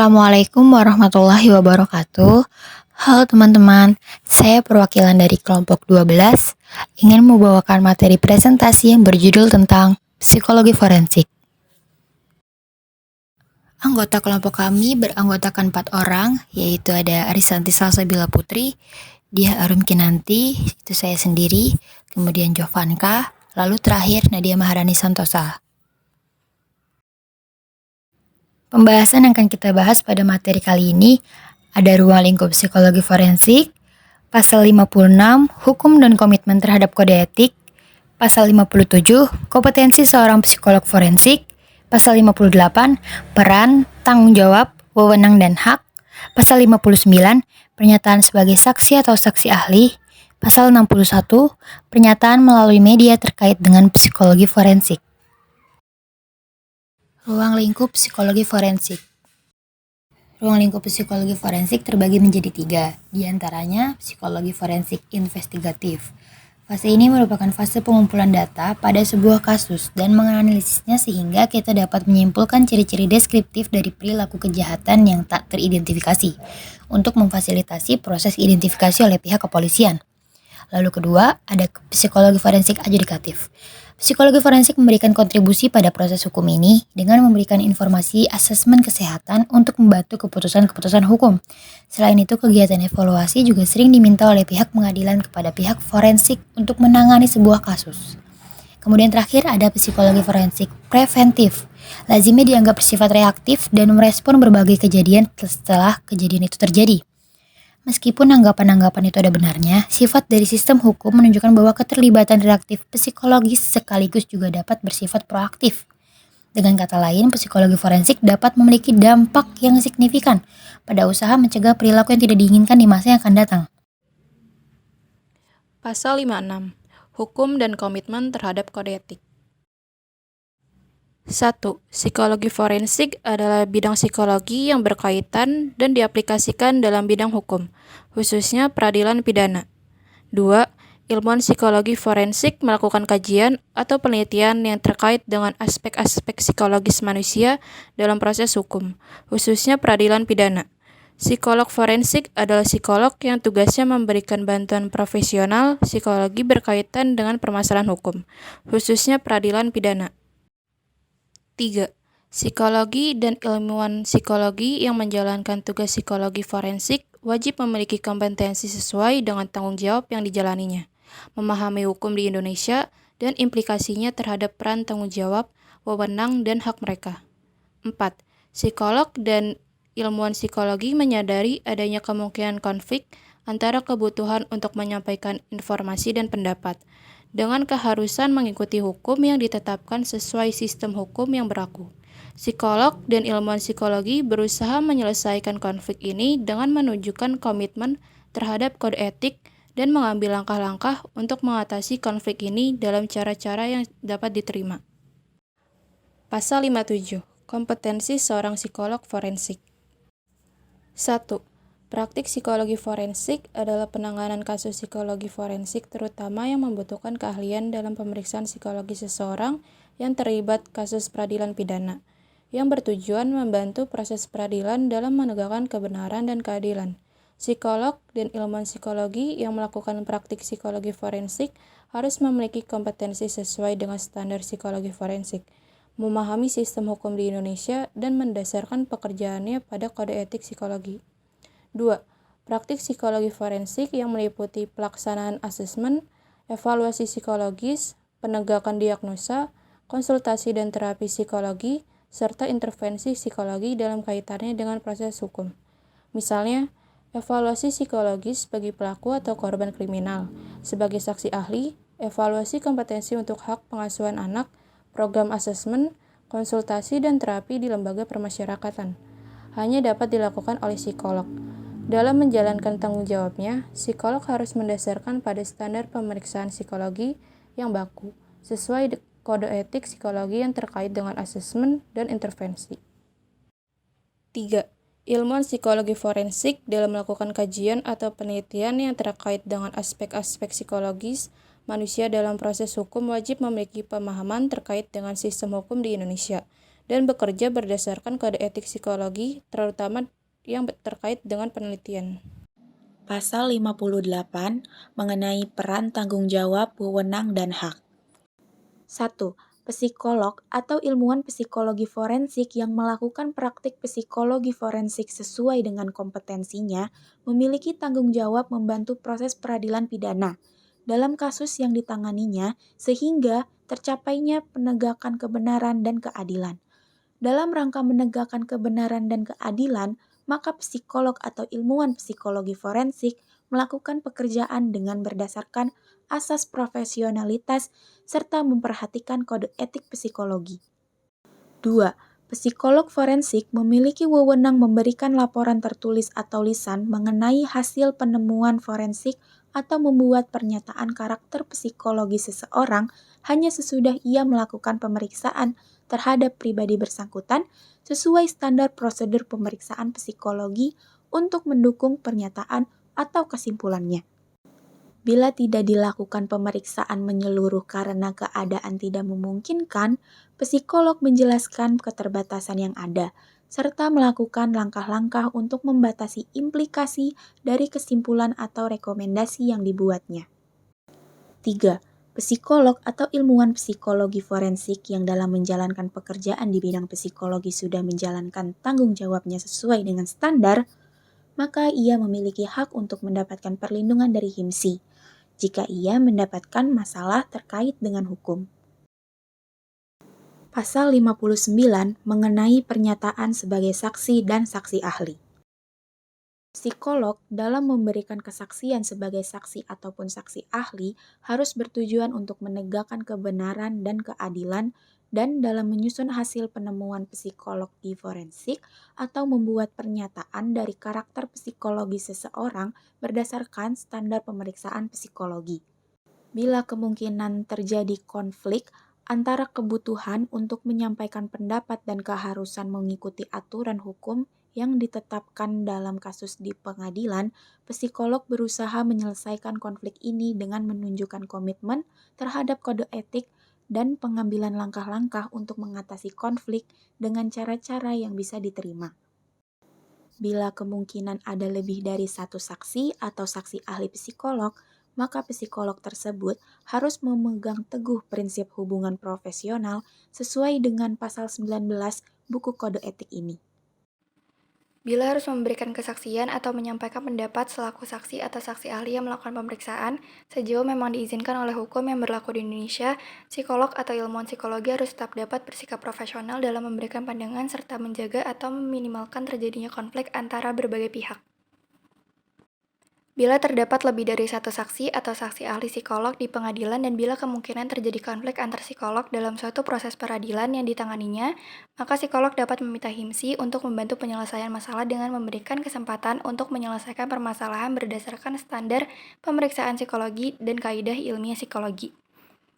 Assalamualaikum warahmatullahi wabarakatuh. Halo teman-teman, saya perwakilan dari kelompok 12 ingin membawakan materi presentasi yang berjudul tentang psikologi forensik. Anggota kelompok kami beranggotakan 4 orang, yaitu ada Arisanti Salsabila Putri, Diah Arum Kinanti, itu saya sendiri, kemudian Jovanka, lalu terakhir Nadia Maharani Santosa. Pembahasan yang akan kita bahas pada materi kali ini ada ruang lingkup psikologi forensik, pasal 56, hukum dan komitmen terhadap kode etik, pasal 57, kompetensi seorang psikolog forensik, pasal 58, peran, tanggung jawab, wewenang dan hak, pasal 59, pernyataan sebagai saksi atau saksi ahli, pasal 61, pernyataan melalui media terkait dengan psikologi forensik. Ruang lingkup psikologi forensik. Ruang lingkup psikologi forensik terbagi menjadi 3, diantaranya psikologi forensik investigatif. Fase ini merupakan fase pengumpulan data pada sebuah kasus dan menganalisisnya sehingga kita dapat menyimpulkan ciri-ciri deskriptif dari perilaku kejahatan yang tak teridentifikasi untuk memfasilitasi proses identifikasi oleh pihak kepolisian. Lalu kedua, ada psikologi forensik adjudikatif. Psikologi forensik memberikan kontribusi pada proses hukum ini dengan memberikan informasi asesmen kesehatan untuk membantu keputusan-keputusan hukum. Selain itu, kegiatan evaluasi juga sering diminta oleh pihak pengadilan kepada pihak forensik untuk menangani sebuah kasus. Kemudian terakhir ada psikologi forensik preventif. Lazimnya dianggap bersifat reaktif dan merespon berbagai kejadian setelah kejadian itu terjadi. Meskipun anggapan-anggapan itu ada benarnya, sifat dari sistem hukum menunjukkan bahwa keterlibatan reaktif psikologis sekaligus juga dapat bersifat proaktif. Dengan kata lain, psikologi forensik dapat memiliki dampak yang signifikan pada usaha mencegah perilaku yang tidak diinginkan di masa yang akan datang. Pasal 56. Hukum dan komitmen terhadap kode etik. 1. Psikologi forensik adalah bidang psikologi yang berkaitan dan diaplikasikan dalam bidang hukum, khususnya peradilan pidana. 2. Ilmuwan psikologi forensik melakukan kajian atau penelitian yang terkait dengan aspek-aspek psikologis manusia dalam proses hukum, khususnya peradilan pidana. Psikolog forensik adalah psikolog yang tugasnya memberikan bantuan profesional psikologi berkaitan dengan permasalahan hukum, khususnya peradilan pidana. 3. Psikologi dan ilmuwan psikologi yang menjalankan tugas psikologi forensik wajib memiliki kompetensi sesuai dengan tanggung jawab yang dijalaninya, memahami hukum di Indonesia dan implikasinya terhadap peran tanggung jawab, wewenang, dan hak mereka. 4. Psikolog dan ilmuwan psikologi menyadari adanya kemungkinan konflik antara kebutuhan untuk menyampaikan informasi dan pendapat, dengan keharusan mengikuti hukum yang ditetapkan sesuai sistem hukum yang berlaku. Psikolog dan ilmuwan psikologi berusaha menyelesaikan konflik ini dengan menunjukkan komitmen terhadap kode etik dan mengambil langkah-langkah untuk mengatasi konflik ini dalam cara-cara yang dapat diterima. Pasal 57. Kompetensi seorang psikolog forensik. 1. Praktik psikologi forensik adalah penanganan kasus psikologi forensik terutama yang membutuhkan keahlian dalam pemeriksaan psikologi seseorang yang terlibat kasus peradilan pidana, yang bertujuan membantu proses peradilan dalam menegakkan kebenaran dan keadilan. Psikolog dan ilmuwan psikologi yang melakukan praktik psikologi forensik harus memiliki kompetensi sesuai dengan standar psikologi forensik, memahami sistem hukum di Indonesia, dan mendasarkan pekerjaannya pada kode etik psikologi. 2. Praktik psikologi forensik yang meliputi pelaksanaan asesmen, evaluasi psikologis, penegakan diagnosa, konsultasi dan terapi psikologi, serta intervensi psikologi dalam kaitannya dengan proses hukum. Misalnya, evaluasi psikologis bagi pelaku atau korban kriminal, sebagai saksi ahli, evaluasi kompetensi untuk hak pengasuhan anak, program asesmen, konsultasi dan terapi di lembaga permasyarakatan. Hanya dapat dilakukan oleh psikolog. Dalam menjalankan tanggung jawabnya, psikolog harus mendasarkan pada standar pemeriksaan psikologi yang baku, sesuai kode etik psikologi yang terkait dengan asesmen dan intervensi. 3. Ilmuwan psikologi forensik dalam melakukan kajian atau penelitian yang terkait dengan aspek-aspek psikologis manusia dalam proses hukum wajib memiliki pemahaman terkait dengan sistem hukum di Indonesia dan bekerja berdasarkan kode etik psikologi, terutama yang terkait dengan penelitian. Pasal 58 mengenai peran tanggung jawab, wewenang, dan hak. 1. Psikolog atau ilmuwan psikologi forensik yang melakukan praktik psikologi forensik sesuai dengan kompetensinya memiliki tanggung jawab membantu proses peradilan pidana dalam kasus yang ditanganinya sehingga tercapainya penegakan kebenaran dan keadilan. Dalam rangka menegakkan kebenaran dan keadilan, maka psikolog atau ilmuwan psikologi forensik melakukan pekerjaan dengan berdasarkan asas profesionalitas serta memperhatikan kode etik psikologi. 2. Psikolog forensik memiliki wewenang memberikan laporan tertulis atau lisan mengenai hasil penemuan forensik atau membuat pernyataan karakter psikologi seseorang hanya sesudah ia melakukan pemeriksaan terhadap pribadi bersangkutan sesuai standar prosedur pemeriksaan psikologi untuk mendukung pernyataan atau kesimpulannya. Bila tidak dilakukan pemeriksaan menyeluruh karena keadaan tidak memungkinkan, psikolog menjelaskan keterbatasan yang ada, serta melakukan langkah-langkah untuk membatasi implikasi dari kesimpulan atau rekomendasi yang dibuatnya. 3. Psikolog atau ilmuwan psikologi forensik yang dalam menjalankan pekerjaan di bidang psikologi sudah menjalankan tanggung jawabnya sesuai dengan standar, maka ia memiliki hak untuk mendapatkan perlindungan dari HIMSI jika ia mendapatkan masalah terkait dengan hukum. Pasal 59 mengenai pernyataan sebagai saksi dan saksi ahli. Psikolog dalam memberikan kesaksian sebagai saksi ataupun saksi ahli harus bertujuan untuk menegakkan kebenaran dan keadilan dan dalam menyusun hasil penemuan psikologi forensik atau membuat pernyataan dari karakter psikologi seseorang berdasarkan standar pemeriksaan psikologi. Bila kemungkinan terjadi konflik antara kebutuhan untuk menyampaikan pendapat dan keharusan mengikuti aturan hukum yang ditetapkan dalam kasus di pengadilan, psikolog berusaha menyelesaikan konflik ini dengan menunjukkan komitmen terhadap kode etik dan pengambilan langkah-langkah untuk mengatasi konflik dengan cara-cara yang bisa diterima. Bila kemungkinan ada lebih dari satu saksi atau saksi ahli psikolog, maka psikolog tersebut harus memegang teguh prinsip hubungan profesional sesuai dengan pasal 19 buku kode etik ini. Bila harus memberikan kesaksian atau menyampaikan pendapat selaku saksi atau saksi ahli yang melakukan pemeriksaan, sejauh memang diizinkan oleh hukum yang berlaku di Indonesia, psikolog atau ilmuwan psikologi harus tetap dapat bersikap profesional dalam memberikan pandangan serta menjaga atau meminimalkan terjadinya konflik antara berbagai pihak. Bila terdapat lebih dari satu saksi atau saksi ahli psikolog di pengadilan dan bila kemungkinan terjadi konflik antar psikolog dalam suatu proses peradilan yang ditanganinya, maka psikolog dapat meminta HIMSI untuk membantu penyelesaian masalah dengan memberikan kesempatan untuk menyelesaikan permasalahan berdasarkan standar pemeriksaan psikologi dan kaidah ilmiah psikologi.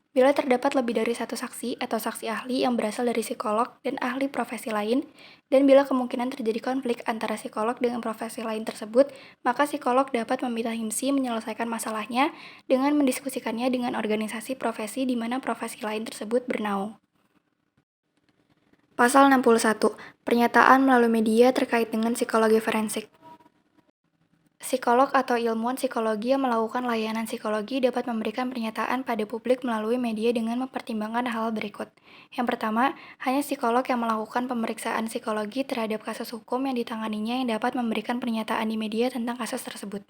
Bila terdapat lebih dari satu saksi atau saksi ahli yang berasal dari psikolog dan ahli profesi lain, dan bila kemungkinan terjadi konflik antara psikolog dengan profesi lain tersebut, maka psikolog dapat meminta HIMSI menyelesaikan masalahnya dengan mendiskusikannya dengan organisasi profesi di mana profesi lain tersebut bernaung. Pasal 61. Pernyataan melalui media terkait dengan psikologi forensik. Psikolog atau ilmuwan psikologi yang melakukan layanan psikologi dapat memberikan pernyataan pada publik melalui media dengan mempertimbangkan hal berikut. Yang pertama, hanya psikolog yang melakukan pemeriksaan psikologi terhadap kasus hukum yang ditanganinya yang dapat memberikan pernyataan di media tentang kasus tersebut.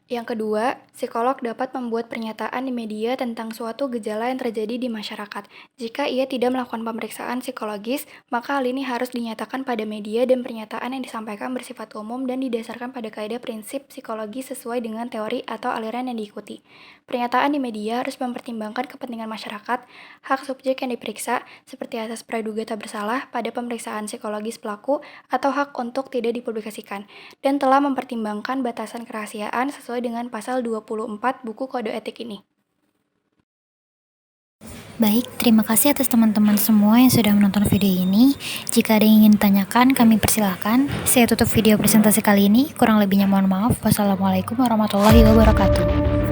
Yang kedua, psikolog dapat membuat pernyataan di media tentang suatu gejala yang terjadi di masyarakat. Jika ia tidak melakukan pemeriksaan psikologis, maka hal ini harus dinyatakan pada media dan pernyataan yang disampaikan bersifat umum dan didasarkan pada kaidah prinsip psikologi sesuai dengan teori atau aliran yang diikuti. Pernyataan di media harus mempertimbangkan kepentingan masyarakat, hak subjek yang diperiksa, seperti asas praduga tak bersalah pada pemeriksaan psikologis pelaku atau hak untuk tidak dipublikasikan, dan telah mempertimbangkan batasan kerahasiaan sesuai dengan pasal 24 buku kode etik ini. Baik, terima kasih atas teman-teman semua yang sudah menonton video ini. Jika ada yang ingin ditanyakan, kami persilahkan. Saya tutup video presentasi kali ini. Kurang lebihnya mohon maaf. Wassalamualaikum warahmatullahi wabarakatuh.